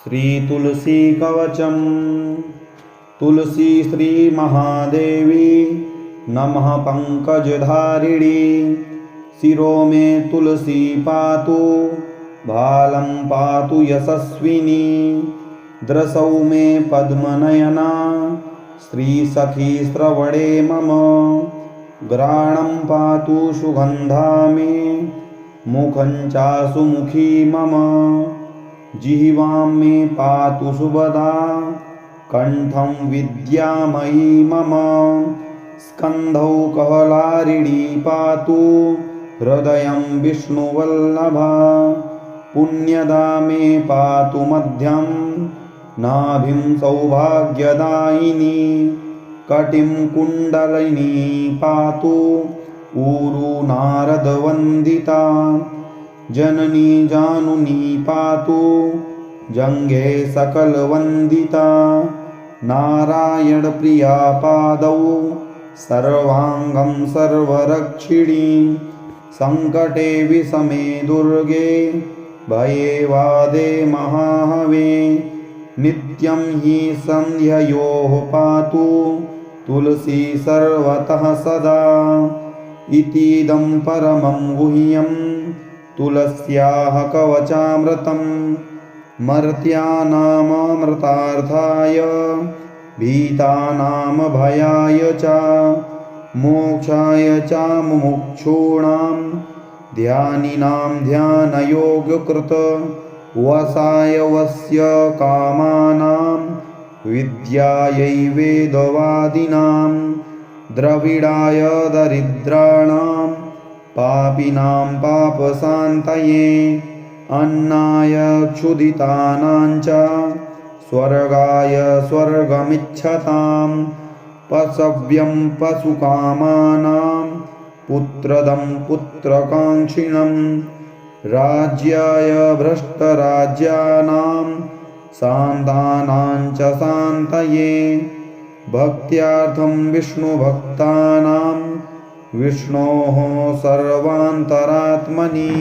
श्री तुलसी कवचम। तुलसी श्री महादेवी नमः पंकजधारिणी। शिरो में तुलसी पातु भालं पातु यशस्विनी। द्रसौ में पद्मनयना श्री सखी श्रवणे मम। ग्राणं पातु सुगंधा में मुखं चासु मुखी मम। जिह्वां में पातु सुभदा कंठं विद्यामयी मम। स्कंधौ कहलारिणी पातु हृदयं विष्णुवल्लभा। पुण्यदा में पातु मध्यं नाभिं सौभाग्यदायिनी। कटिं कुण्डलिनी पातु ऊरु नारदवन्दिता। जननी जानुनी पातु जङ्घे सकलवन्दिता। नारायण प्रिया पादौ सर्वांगं सर्वरक्षिणी। संकटे विषमे दुर्गे भये वादे महाहवे। नित्यं हि सन्ध्ययोः पातु तुलसी सर्वतः सदा। इतीदं परमं गुह्यं तुलस्याः कवचामृतं। मर्त्यानाममृतार्थाय भीतानां भयाय च मोक्षाय च मुमुक्षूणां ध्यानिनां ध्यानयोगकृत। वसाय वस्य कामानां विद्यायै वेदवादिनां। द्रविडाय दरिद्राणां पापिनां पापशान्तये। अन्नाय क्षुधितानां च स्वर्गाय स्वर्गमिच्छतां। पशव्यं पशुकामानां पुत्रदं पुत्रकाङ्क्षिणं। राज्याय भ्रष्टराज्यानां शान्तानां च शान्तये। भक्त्यार्थं विष्णुभक्तानां विष्णोः सर्वान्तरात्मनि।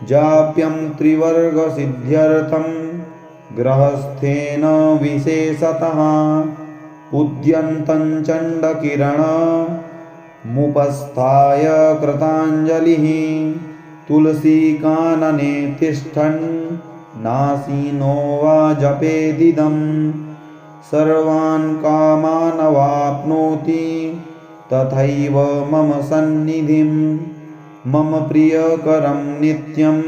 जाप्यं त्रिवर्गसिद्ध्यर्थं गृहस्थेन विशेषतः। उद्यन्तं चण्डकिरणमुपस्थाय कृताञ्जलिः। तुलसीकानने तिष्ठन् नासीनो वा जपेदिदं। सर्वान् कामानवाप्नोति तथैव मम सन्निधिं। मम प्रियकरं नित्यं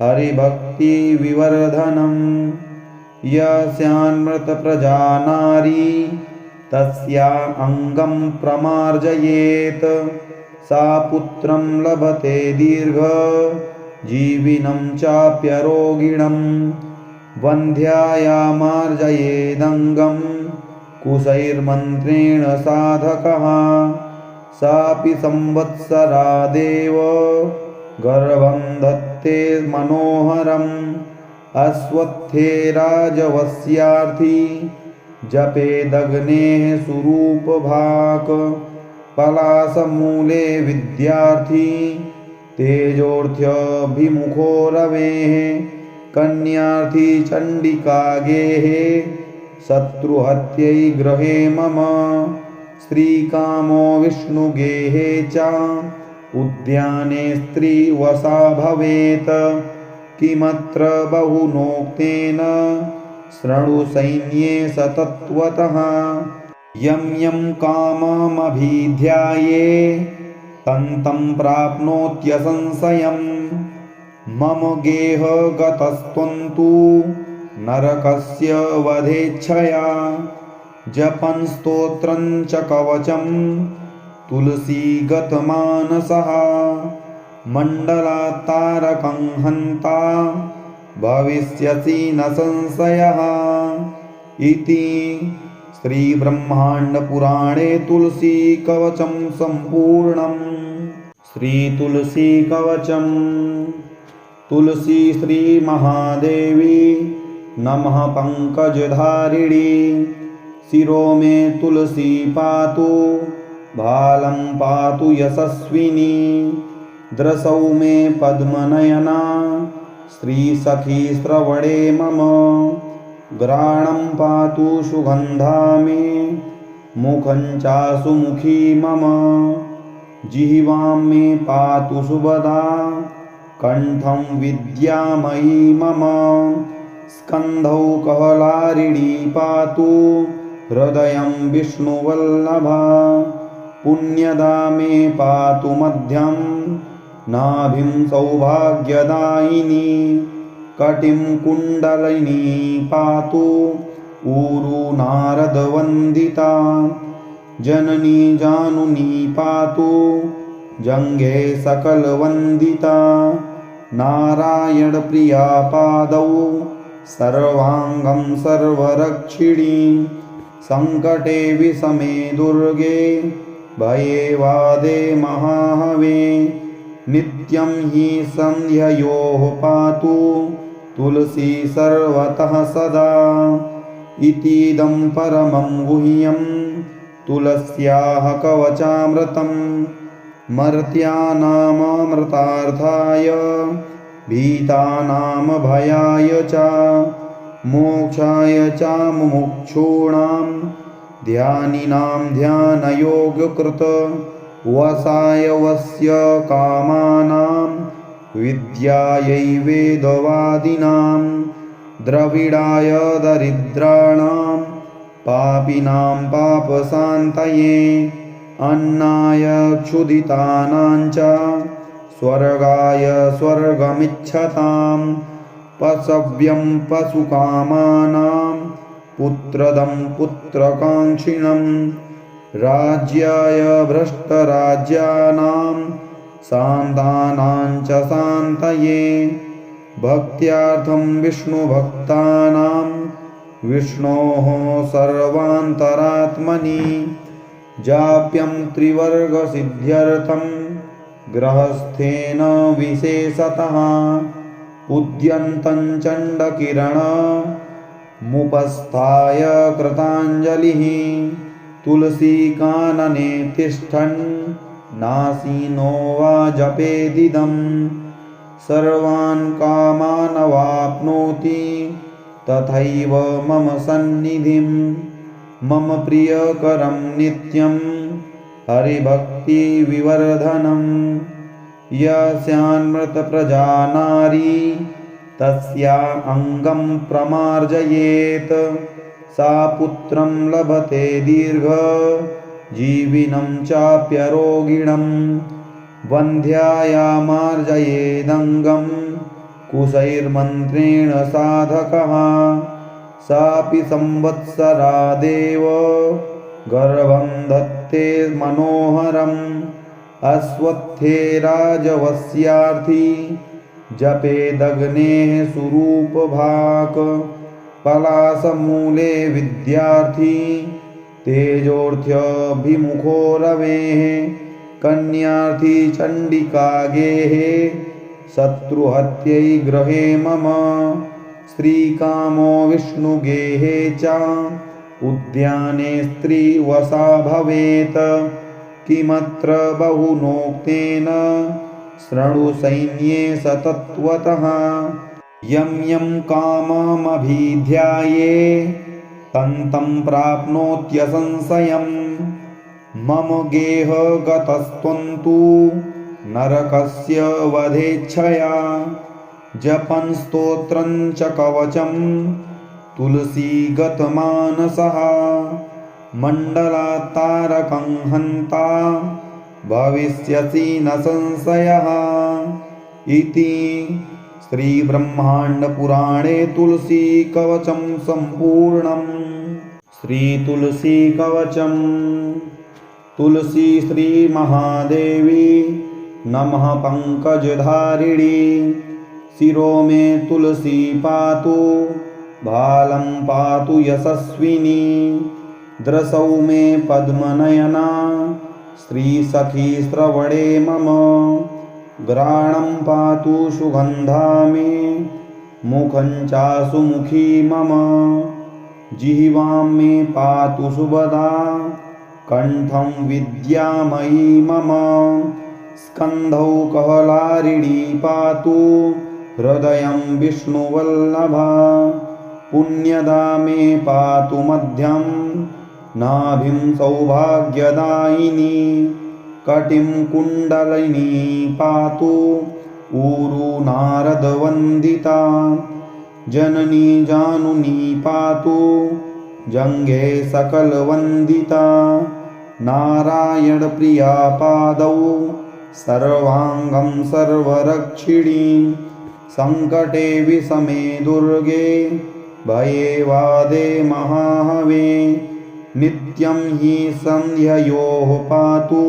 हरिभक्तिविवर्धनं। यस्यान्मृतप्रजा नारी तस्या अङ्गं प्रमार्जयेत्। सा पुत्रं लभते दीर्घजीविनं चाप्यरोगिणं। वन्ध्यायामार्जयेदङ्गं कुशैर्मन्त्रेण साधकः। सापि संवत्सरादेव गर्भं धत्ते मनोहरम्। अश्वत्थे राजवस्यार्थी जपेदग्नेः सुरूपभाक्। पलाशमूले विद्यार्थी तेजोर्थ्यभिमुखो रवेः। कन्यार्थी चण्डिका गेहे शत्रुहत्यै गृहे मम। श्रीकामो विष्णुगेहे च उद्याने स्त्रीवशा भवेत्। किमत्र बहुनोक्तेन शृणु सैन्ये सतत्वतः। यं यं काममभिध्याये तं तं प्राप्नोत्यसंशयम्। मम गेहगतस्त्वन्तु नरकस्य वधेच्छया। जपन् स्तोत्रं च कवचं तुलसीगतमानसः। मण्डलात्तारकं हन्ता भविष्यसि न संशयः। इति श्रीब्रह्माण्डपुराणे तुलसीकवचं सम्पूर्णम्। श्रीतुलसीकवचम्। तुलसी श्री महादेवी नमः पंकजधारिणी। शिरो में तुलसी पातु भालं पातु यशस्विनी। द्रसौ में पद्मनयना श्री सखी श्रवणे मम। घ्राणं पातु सुगन्धा मे मुखं चासु मुखी मम जिह्वां मे पातु सुभदा कण्ठं विद्यामयी मम स्कन्धौ कहलारिणी पातु हृदयं विष्णुवल्लभा पुण्यदा मे पातु मध्यं नाभिं सौभाग्यदायिनी कटिं कुण्डलिनी पातु ऊरु नारदवन्दिता जननी जानुनी पातु जङ्घे सकलवन्दिता नारायणप्रिया पादौ सर्वाङ्गं सर्वरक्षिणी सङ्कटे विषमे दुर्गे भये वादे महाहवे नित्यं हि सन्ध्ययोः पातु तुलसी सर्वतः सदा इतीदं परमं गुह्यं तुलस्याः कवचामृतं मर्त्यानाममृतार्थाय भीतानां भयाय च मोक्षाय च मुमुक्षूणां ध्यानिनां ध्यानयोगकृत वसाय वस्य कामानां विद्यायै वेदवादिनां द्रविडाय दरिद्राणां पापिनां पापशान्तये अन्नाय क्षुधितानां च स्वर्गाय स्वर्गमिच्छतां पशव्यं पशुकामानां पुत्रदं पुत्रकाङ्क्षिणं राज्याय भ्रष्टराज्यानां शान्तानां च शान्तये भक्त्यार्थं विष्णुभक्तानां विष्णोः सर्वान्तरात्मनि जाप्यं त्रिवर्गसिद्ध्यर्थं गृहस्थेन विशेषतः उद्यन्तं चण्डकिरणमुपस्थाय कृताञ्जलिः तुलसीकानने तिष्ठन् नासीनो वा जपेदिदं सर्वान् कामानवाप्नोति तथैव मम सन्निधिं मम प्रियकरं नित्यं हरिभक्तिविवर्धनं यस्यान्मृतप्रजा नारी तस्या अङ्गं प्रमार्जयेत् सा पुत्रं लभते दीर्घजीविनं चाप्यरोगिणं वन्ध्यायामार्जयेदङ्गं कुशैर्मन्त्रेण साधकः सापि संवत्सरादेव गर्भं धत्ते मनोहरम् अश्वत्थे राजवस्यार्थी जपेदग्नेः सुरूपभाक् पलाशमूले विद्यार्थी तेजोर्थ्यभिमुखो रवेः कन्यार्थी चण्डिका गेः शत्रुहत्यै गृहे मम स्त्रीकामो विष्णुगेहे च उद्याने स्त्रीवशा भवेत् किमत्र बहुनोक्तेन शृणु सैन्ये सतत्वतः यं यं काममभिध्याये तं तं प्राप्नोत्यसंशयम् मम गेहगतस्त्वं तु नरकस्य वधेच्छया जपन् स्तोत्रं च कवचं तुलसीगतमानसः मण्डलात्तारकं हन्ता भविष्यसि न संशयः इति श्रीब्रह्माण्डपुराणे तुलसीकवचं सम्पूर्णम्। श्रीतुलसीकवचं तुलसी श्रीमहादेवी नमः पङ्कजधारिणी शिरो मे तुलसी पातु भालं पातु यशस्विनी दृशौ मे पद्मनयना श्रीसखी श्रवणे मम घ्राणं पातु सुगन्धा मे मुखं चासु मुखी मम जिह्वां मे पातु सुभदा कण्ठं विद्यामयी मम स्कन्धौ कहलारिणी पातु हृदयं विष्णुवल्लभा पुण्यदा मे पातु मध्यं नाभिं सौभाग्यदायिनी कटिं कुण्डलिनी पातु ऊरु नारदवन्दिता जननी जानुनी पातु जङ्घे सकलवन्दिता नारायणप्रिया पादौ सर्वाङ्गं सर्वरक्षिणी सङ्कटे विषमे दुर्गे भये वादे महाहवे नित्यं हि सन्ध्ययोः पातु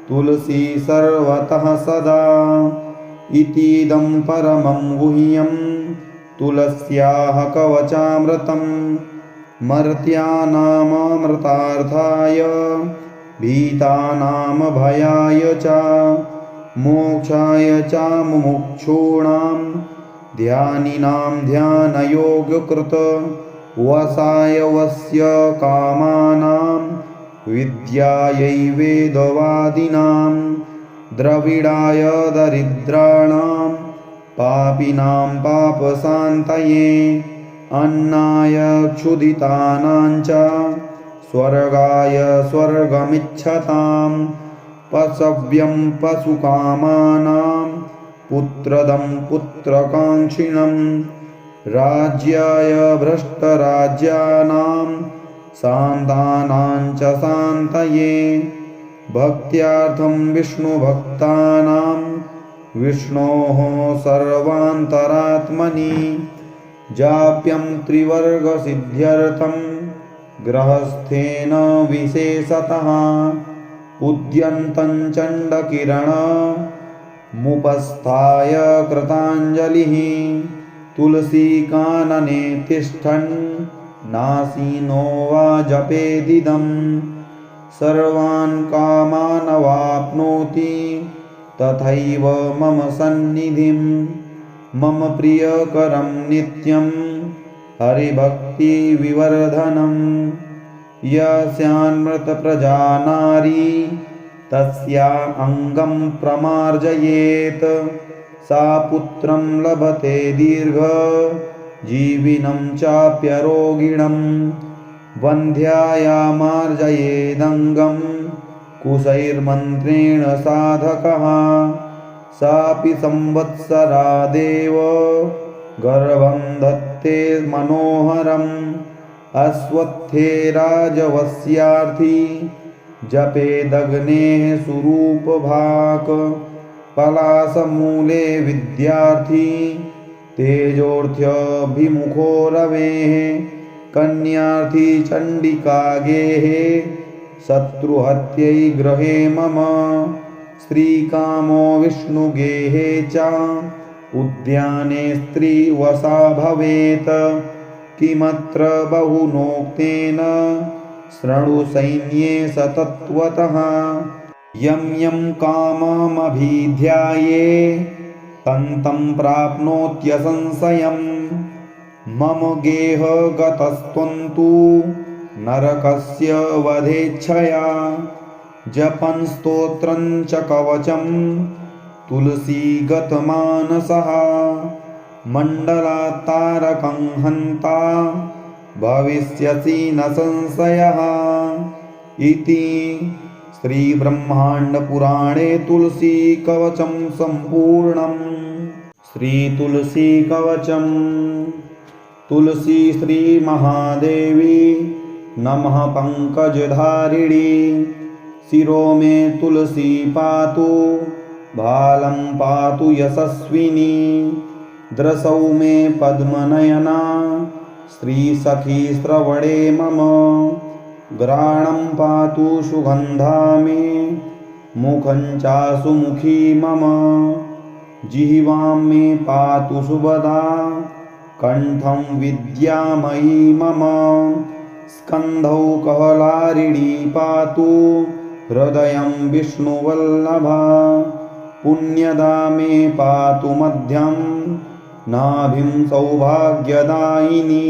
तुलसी सर्वतः सदा इतीदं परमं गुह्यं तुलस्याः कवचामृतं मर्त्यानाममृतार्थाय भीतानां भयाय च मोक्षाय च मुमुक्षूणां ध्यानिनां ध्यानयोगकृत वसाय वस्य कामानां विद्यायै वेदवादिनां द्रविडाय दरिद्राणां पापिनां पापशान्तये अन्नाय क्षुधितानां च स्वर्गाय स्वर्गमिच्छतां पशव्यं पशुकामानां पुत्रदं पुत्रकाङ्क्षिणं राज्याय भ्रष्टराज्यानां शान्तानां च शान्तये भक्त्यार्थं विष्णुभक्तानां विष्णोः सर्वान्तरात्मनि जाप्यं त्रिवर्गसिद्ध्यर्थं गृहस्थेन विशेषतः उद्यन्तं चण्डकिरणमुपस्थाय कृताञ्जलिः तुलसीकानने तिष्ठन् नासीनो वा जपेदिदं सर्वान् कामानवाप्नोति तथैव मम सन्निधिं मम प्रियकरं नित्यं हरिभक्तिविवर्धनं यस्यान्मृतप्रजा नारी तस्या अङ्गं प्रमार्जयेत् सा पुत्रं लभते दीर्घजीविनं चाप्यरोगिणं वन्ध्यायामार्जयेदङ्गं कुशैर्मन्त्रेण साधकः सापि संवत्सरादेव गर्भं धत्ते मनोहरम् अश्वत्थे राजवस्यार्थी जपेदग्नेः सुरूपभाक् पलाशमूले विद्यार्थी तेजोर्थ्यभिमुखो रवेः कन्यार्थी चण्डिकागेः शत्रुहत्यै गृहे मम स्त्रीकामो विष्णुगेहे च उद्याने स्त्रीवशा भवेत् किमत्र बहुनोक्तेन शृणु सैन्ये सतत्वतः यं यं काममभिध्याये तं तं प्राप्नोत्यसंशयं मम गेहगतस्त्वन्तु नरकस्य वधेच्छया जपन् स्तोत्रं च कवचं तुलसीगतमानसः मण्डलात्तारकं हन्ता भविष्यसि न संशयः इति श्रीब्रह्माण्डपुराणे तुलसीकवचं सम्पूर्णम्। श्रीतुलसीकवचं तुलसी श्रीमहादेवी नमः पङ्कजधारिणी शिरो मे तुलसी पातु भालं पातु यशस्विनी दृशौ मे पद्मनयना श्रीसखी श्रवणे मम घ्राणं पातु सुगन्धा मे मुखं चासु मुखी मम जिह्वां मे पातु सुभदा कण्ठं विद्यामयी मम स्कन्धौ कहलारिणी पातु हृदयं विष्णुवल्लभा पुण्यदा मे पातु मध्यं नाभिं सौभाग्यदायिनी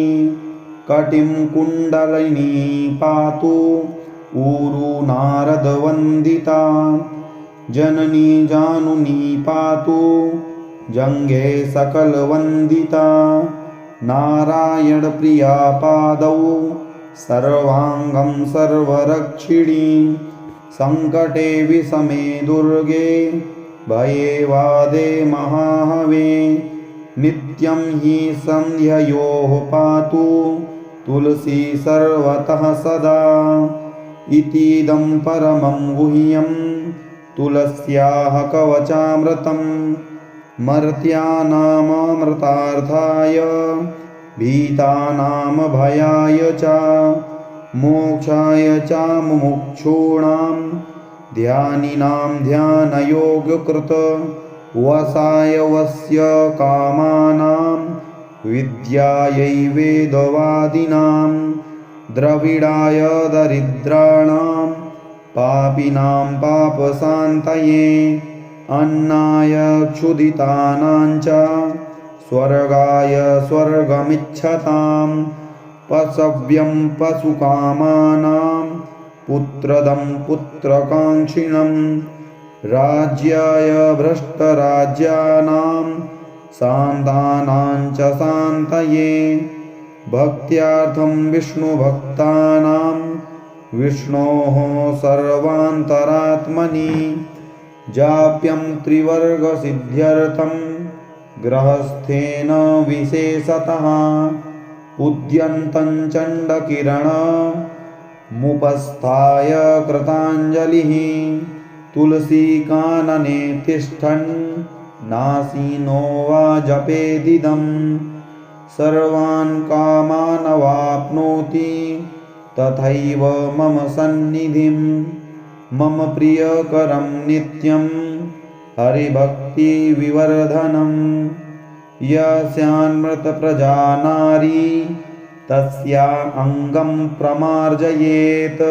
कटिं कुण्डलिनी पातु ऊरु नारदवन्दिता जननी जानुनी पातु जङ्घे सकलवन्दिता नारायणप्रिया पादौ सर्वाङ्गं सर्वरक्षिणी सङ्कटे विषमे दुर्गे भये वादे महाहवे नित्यं हि सन्ध्ययोः पातु तुलसी सर्वतः सदा इतीदं परमं गुह्यं तुलस्याः कवचामृतं मर्त्यानाममृतार्थाय भीतानां भयाय च मोक्षाय च मुमुक्षूणां ध्यानिनां ध्यानयोगकृत वसाय वस्य कामानां विद्यायै वेदवादिनां द्रविडाय दरिद्राणां पापिनां पापशान्तये अन्नाय क्षुधितानां च स्वर्गाय स्वर्गमिच्छतां पशव्यं पशुकामानां पुत्रदं पुत्रकाङ्क्षिणं राज्याय भ्रष्टराज्यानां शान्तानां च शान्तये भक्त्यार्थं विष्णुभक्तानां विष्णोः सर्वान्तरात्मनि जाप्यं त्रिवर्गसिद्ध्यर्थं गृहस्थेन विशेषतः उद्यन्तं चण्डकिरणमुपस्थाय कृताञ्जलिः तुलसीकानने तिष्ठन् नासीनो वा जपेदिदं सर्वान् कामानवाप्नोति तथैव मम सन्निधिं मम प्रियकरं नित्यं हरिभक्तिविवर्धनं यस्यान्मृतप्रजा नारी तस्या अङ्गं प्रमार्जयेत्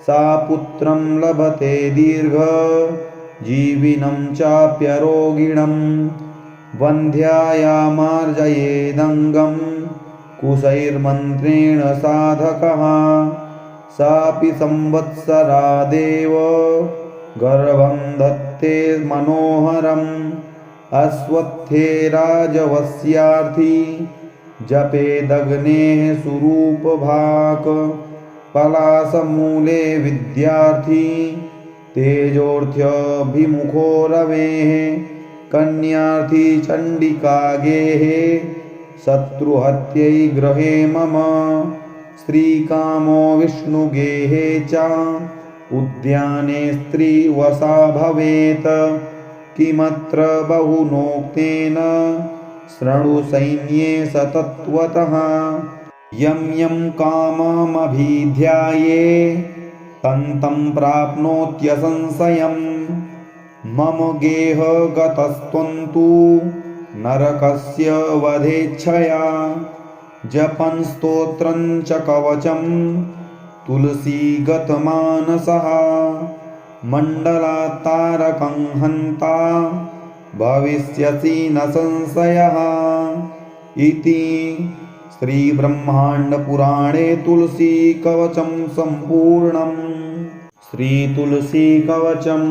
सा पुत्रं लभते दीर्घजीविनं चाप्यरोगिणं वन्ध्यायामार्जयेदङ्गं कुशैर्मन्त्रेण साधकः सापि संवत्सरादेव गर्भं धत्ते मनोहरम् अश्वत्थे राजवस्यार्थी जपेदग्नेः सुरूपभाक् पलाशमूले विद्यार्थी तेजोऽर्थ्यभिमुखो रवेः कन्यार्थी चण्डिकागेः शत्रुहत्यै गृहे मम स्त्रीकामो विष्णुगेहे च उद्याने स्त्रीवशा भवेत् किमत्र बहुनोक्तेन शृणु सैन्ये सतत्वतः यं यं काममभिध्याये तं तं प्राप्नोत्यसंशयं मम गेहगतस्त्वन्तु नरकस्य वधेच्छया जपन् स्तोत्रं च कवचं तुलसीगतमानसः मण्डलात्तारकं हन्ता भविष्यसि न संशयः इति श्रीब्रह्माण्डपुराणे तुलसीकवचं सम्पूर्णम्। श्रीतुलसीकवचं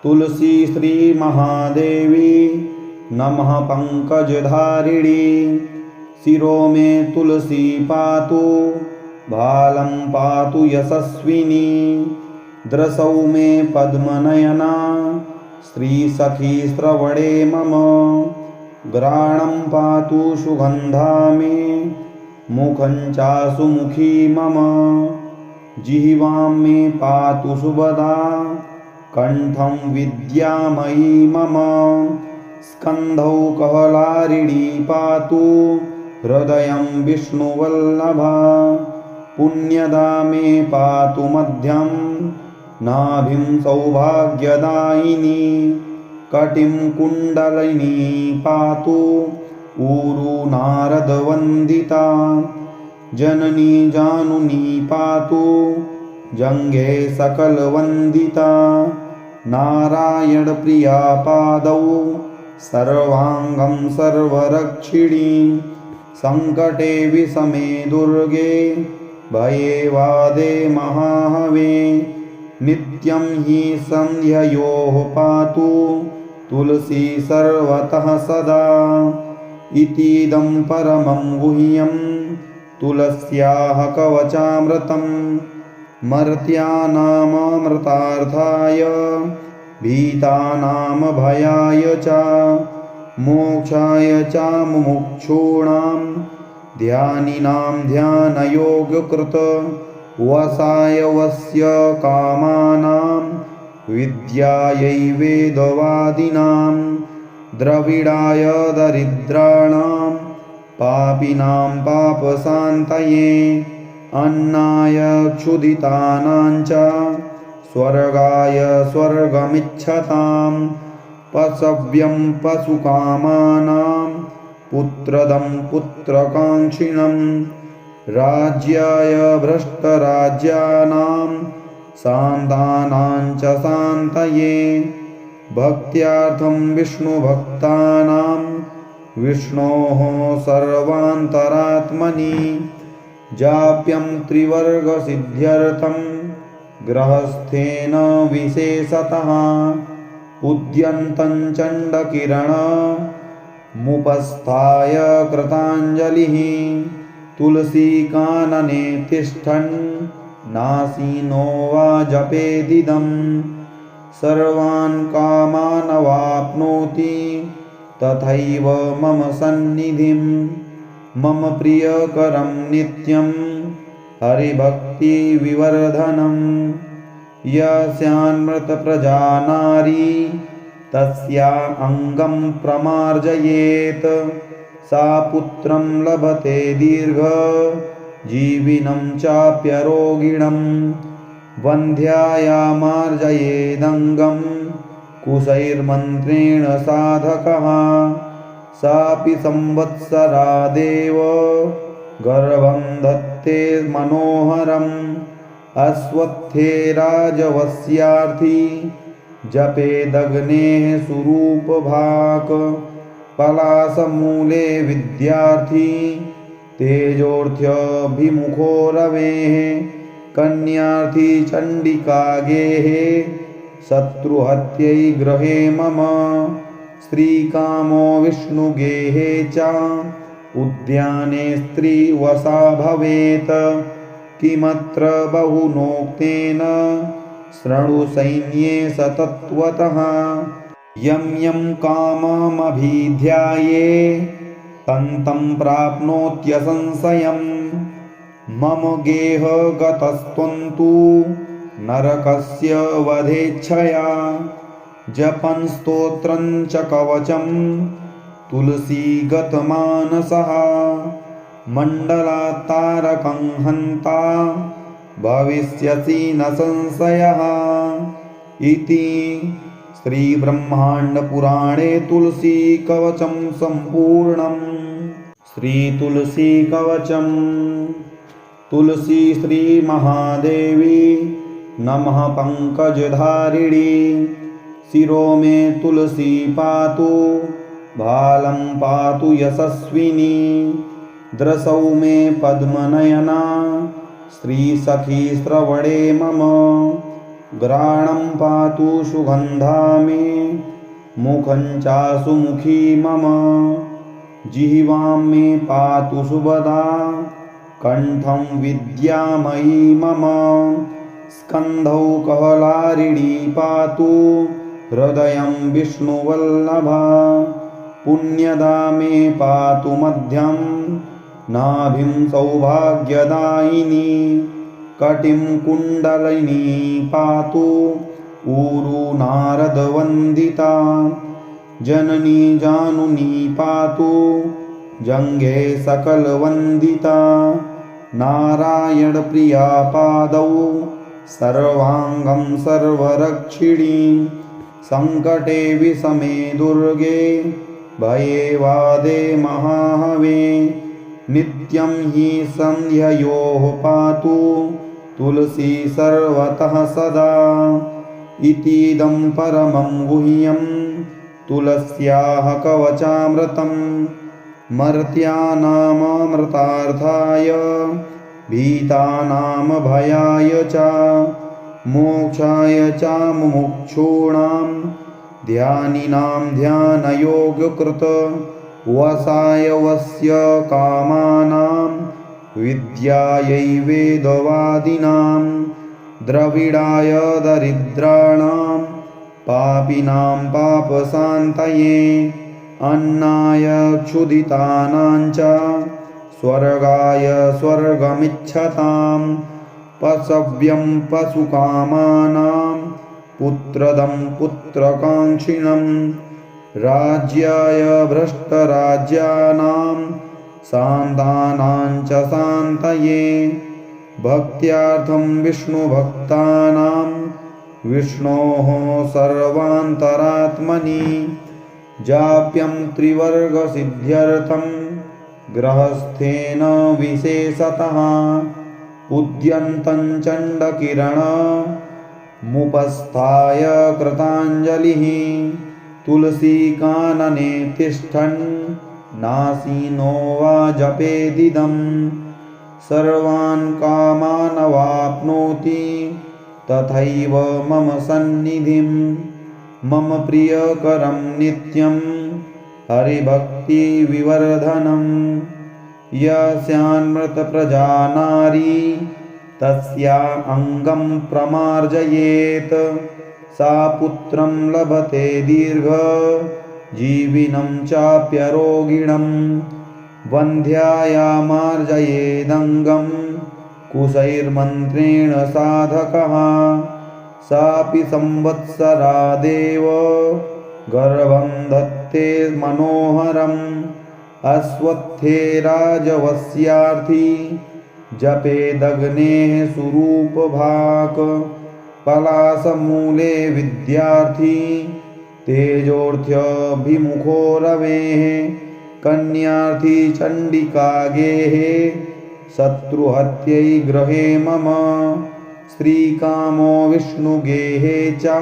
तुलसी श्रीमहादेवी नमः पङ्कजधारिणी शिरो मे तुलसी पातु भालं पातु यशस्विनी दृशौ मे पद्मनयना श्रीसखी श्रवणे मम घ्राणं पातु सुगन्धा मे मुखं चासुमुखी मम जिह्वां मे पातु सुभदा कण्ठं विद्यामयी मम स्कन्धौ कहलारिणी पातु हृदयं विष्णुवल्लभा पुण्यदा मे पातु मध्यं नाभिं सौभाग्यदायिनी कटिं कुण्डलिनी पातु ऊरु नारदवन्दिता जननी जानुनी पातु जङ्घे सकलवन्दिता नारायणप्रिया पादौ सर्वाङ्गं सर्वरक्षिणी सङ्कटे विषमे दुर्गे भये वादे महाहवे नित्यं हि सन्ध्ययोः पातु तुलसी सर्वतः सदा इतीदं परमं गुह्यं तुलस्याः कवचामृतं मर्त्यानाममृतार्थाय भीतानां भयाय च मोक्षाय च मुमुक्षूणां ध्यानिनां ध्यानयोगकृत वसाय वस्य कामानां विद्यायै वेदवादिनां द्रविडाय दरिद्राणां पापिनां पापशान्तये अन्नाय क्षुधितानां च स्वर्गाय स्वर्गमिच्छतां पशव्यं पशुकामानां पुत्रदं पुत्रकाङ्क्षिणं राज्याय भ्रष्टराज्यानां शान्तानां च शान्तये भक्त्यार्थं विष्णुभक्तानां विष्णोः सर्वान्तरात्मनि जाप्यं त्रिवर्गसिद्ध्यर्थं गृहस्थेन विशेषतः उद्यन्तं चण्डकिरणमुपस्थाय कृताञ्जलिः तुलसीकानने तिष्ठन् नासीनो वा जपेदिदं सर्वान् कामानवाप्नोति तथैव मम सन्निधिं मम प्रियकरं नित्यं हरिभक्तिविवर्धनं यस्यान्मृतप्रजा नारी तस्या अङ्गं प्रमार्जयेत् सा पुत्रं लभते दीर्घजीविनं चाप्यरोगिणं वन्ध्यायामार्जयेदङ्गं कुशैर्मन्त्रेण साधकः सापि संवत्सरादेव गर्भं धत्ते मनोहरम् अश्वत्थे राजवस्यार्थी जपेदग्नेः सुरूपभाक् पलाशमूले विद्यार्थी तेजोऽर्थ्यभिमुखो रवेः कन्यार्थी चण्डिकागेः शत्रुहत्यै गृहे मम स्त्रीकामो विष्णुगेहे च उद्याने स्त्रीवशा भवेत् किमत्र बहुनोक्तेन शृणु सैन्ये सतत्वतः यं यं काममभिध्याये तं तं प्राप्नोत्यसंशयं मम गेहगतस्त्वन्तु नरकस्य वधेच्छया जपन् स्तोत्रं च कवचं तुलसीगतमानसः मण्डलात्तारकं हन्ता भविष्यसि न संशयः इति श्रीब्रह्माण्डपुराणे तुलसीकवचं सम्पूर्णम्। श्रीतुलसीकवचं तुलसी श्रीमहादेवी नमः पङ्कजधारिणी शिरो मे तुलसी पातु भालं पातु यशस्विनी द्रसौ मे पद्मनयना श्रीसखी श्रवणे मम घ्राणं पातु सुगन्धा मे मुखं चासु मुखी मम जिह्वां मे पातु सुभदा कण्ठं विद्यामयी मम स्कन्धौ कहलारिणी पातु हृदयं विष्णुवल्लभा पुण्यदा मे पातु मध्यं नाभिं सौभाग्यदायिनी कटिं कुण्डलिनी पातु ऊरु नारदवन्दिता जननी जानुनी पातु जङ्घे सकलवन्दिता नारायणप्रिया पादौ सर्वाङ्गं सर्वरक्षिणी सङ्कटे विषमे दुर्गे भये वादे महाहवे नित्यं हि सन्ध्ययोः पातु तुलसी सर्वतः सदा इतीदं परमं गुह्यं तुलस्याः कवचामृतं मर्त्यानाममृतार्थाय भीतानां भयाय च मोक्षाय च मुमुक्षूणां ध्यानिनां ध्यानयोगकृत वसाय वस्य कामानां विद्यायै वेदवादिनां द्रविडाय दरिद्राणां पापिनां पापशान्तये अन्नाय क्षुधितानां च स्वर्गाय स्वर्गमिच्छतां पशव्यं पशुकामानां पुत्रदं पुत्रकाङ्क्षिणं राज्याय भ्रष्टराज्यानां शान्तानां च शान्तये भक्त्यार्थं विष्णुभक्तानां विष्णोः सर्वान्तरात्मनि जाप्यं त्रिवर्गसिद्ध्यर्थं गृहस्थेन विशेषतः उद्यन्तं चण्डकिरणमुपस्थाय कृताञ्जलिः तुलसीकानने तिष्ठन् नासीनो वा जपेदिदं सर्वान् कामानवाप्नोति तथैव मम सन्निधिं मम प्रियकरं नित्यं हरिभक्तिविवर्धनं यस्यान्मृतप्रजा नारी तस्या अङ्गं प्रमार्जयेत् सा पुत्रं लभते दीर्घजीविनं चाप्यरोगिणं वन्ध्यायामार्जयेदङ्गं कुशैर्मन्त्रेण साधकः सापि संवत्सरादेव गर्भं धत्ते मनोहरम् अश्वत्थे राजवस्यार्थी जपेदग्नेः सुरूपभाक् पलाशमूले विद्यार्थी तेजोऽर्थ्यभिमुखो रवेः कन्यार्थी चण्डिकागेः शत्रुहत्यै गृहे मम श्रीकामो विष्णुगेहे च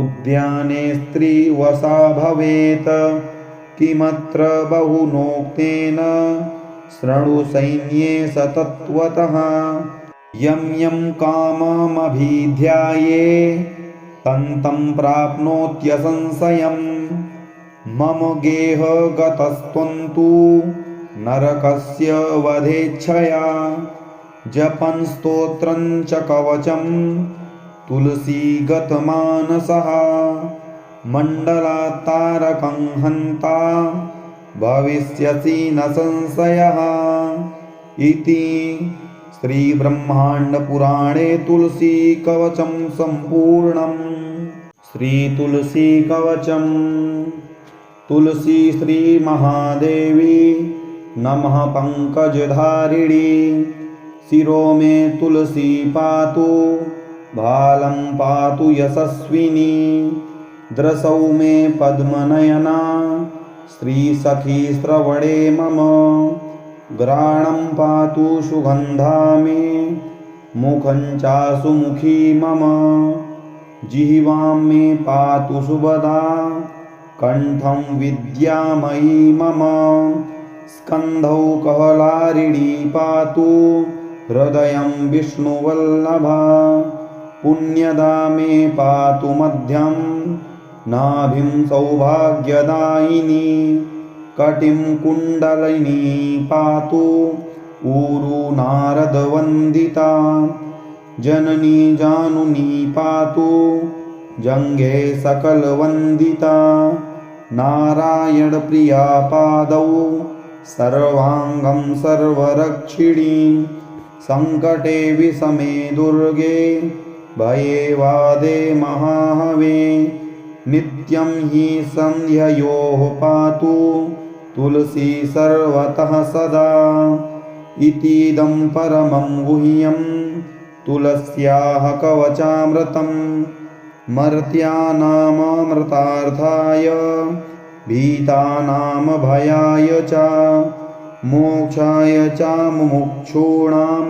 उद्याने स्त्रीवशा भवेत् किमत्र बहुनोक्तेन शृणु सैन्ये सतत्वतः यं यं काममभिध्याये तं तं प्राप्नोत्यसंशयम् मम गेहगतस्त्वं तु नरकस्य वधेच्छया जपन् स्तोत्रं च कवचं तुलसीगतमानसः मण्डलात्तारकं हन्ता भविष्यसि न संशयः इति श्रीब्रह्माण्डपुराणे तुलसीकवचं सम्पूर्णम्। श्रीतुलसीकवचं तुलसी श्रीमहादेवी नमः पङ्कजधारिणी शिरो मे तुलसी पातु भालं पातु यशस्विनी द्रसौ मे पद्मनयना श्रीसखी श्रवणे मम घ्राणं पातु सुगन्धा मे मुखं चासु मुखी मम जिह्वां मे पातु सुभदा कण्ठं विद्यामयी मम स्कन्धौ कहलारिणी पातु हृदयं विष्णुवल्लभा पुण्यदा मे पातु मध्यं नाभिं सौभाग्यदायिनी कटिं कुण्डलिनी पातु ऊरु नारदवन्दिता जननी जानुनी पातु जङ्घे सकलवन्दिता नारायणप्रिया पादौ सर्वाङ्गं सर्वरक्षिणी सङ्कटे विषमे दुर्गे भये वादे महाहवे नित्यं हि सन्ध्ययोः पातु तुलसी सर्वतः सदा इतीदं परमं गुह्यं तुलस्याः कवचामृतं मर्त्यानाममृतार्थाय भीतानां भयाय च मोक्षाय च मुमुक्षूणां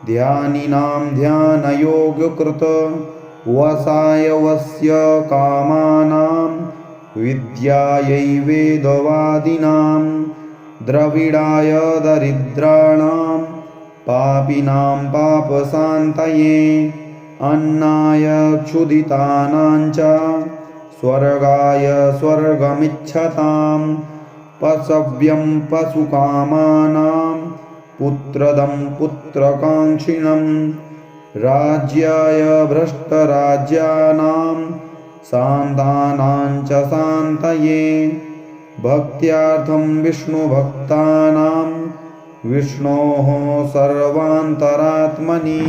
ध्यानिनां ध्यानयोगकृत वसाय वस्य कामानां विद्यायै वेदवादिनां द्रविडाय दरिद्राणां पापिनां पापशान्तये अन्नाय क्षुधितानां च स्वर्गाय स्वर्गमिच्छतां पशव्यं पशुकामानां पुत्रदं पुत्रकाङ्क्षिणं राज्याय भ्रष्टराज्यानां शान्तानां च शान्तये भक्त्यार्थं विष्णुभक्तानां विष्णोः सर्वान्तरात्मनि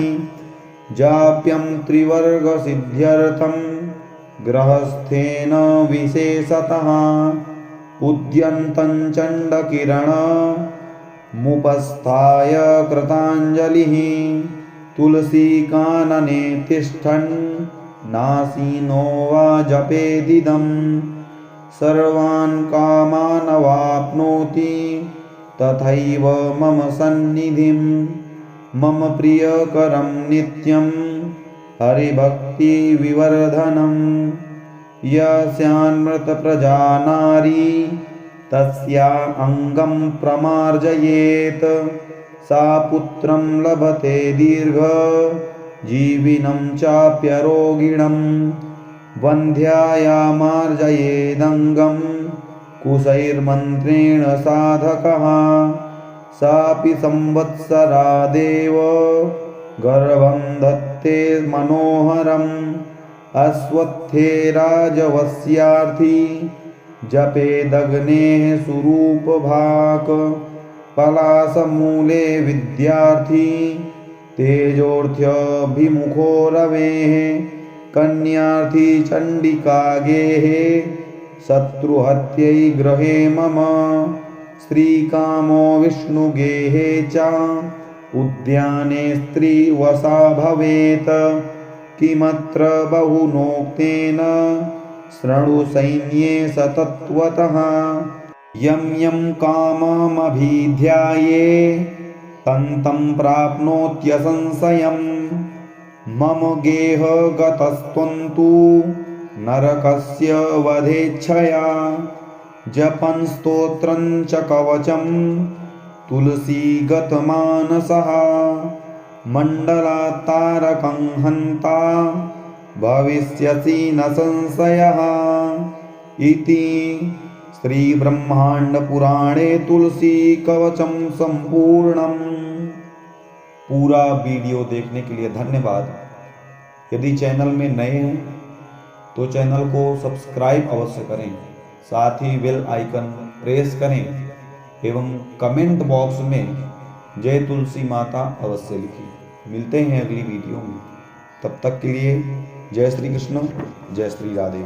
जाप्यं त्रिवर्गसिद्ध्यर्थं गृहस्थेन विशेषतः उद्यन्तं चण्डकिरणमुपस्थाय कृताञ्जलिः तुलसीकानने तिष्ठन् नासीनो वा जपेदिदं सर्वान् कामानवाप्नोति तथैव मम सन्निधिं मम प्रियकरं नित्यं हरिभक्तिविवर्धनं यस्यान्मृतप्रजा नारी तस्या अङ्गं प्रमार्जयेत् सा पुत्रं लभते दीर्घजीविनं चाप्यरोगिणं वन्ध्यायामार्जयेदङ्गं कुशैर्मन्त्रेण साधकः सापि संवत्सरादेव गर्भं धत्ते मनोहरम् अश्वत्थे राजवस्यार्थी जपेदग्नेः सुरूपभाक् पलाशमूले विद्यार्थी तेजोर्थ्यभिमुखो रवेः कन्यार्थी चण्डिकागेः शत्रुहत्यै गृहे मम स्त्रीकामो विष्णुगेहे च उद्याने स्त्रीवशा भवेत् किमत्र बहुनोक्तेन शृणु सैन्ये सतत्वतः यं यं काममभिध्याये तं तं प्राप्नोत्यसंशयम् मम गेहगतस्त्वन्तु नरकस्य वधेच्छया जपन् स्तोत्रं च कवचं तुलसीगतमानसः मण्डलातारकं हन्ता भविष्यसि न संशयः इति श्रीब्रह्माण्डपुराणे तुलसीकवचं सम्पूर्णम्। पूरा वीडियो देखने के लिए धन्यवाद। यदि चैनल में नए हैं तो चैनल को सब्सक्राइब अवश्य करें, साथ ही बेल आइकन प्रेस करें एवं कमेंट बॉक्स में जय तुलसी माता अवश्य लिखें। मिलते हैं अगली वीडियो में, तब तक के लिए जय श्री कृष्ण, जय श्री राधे।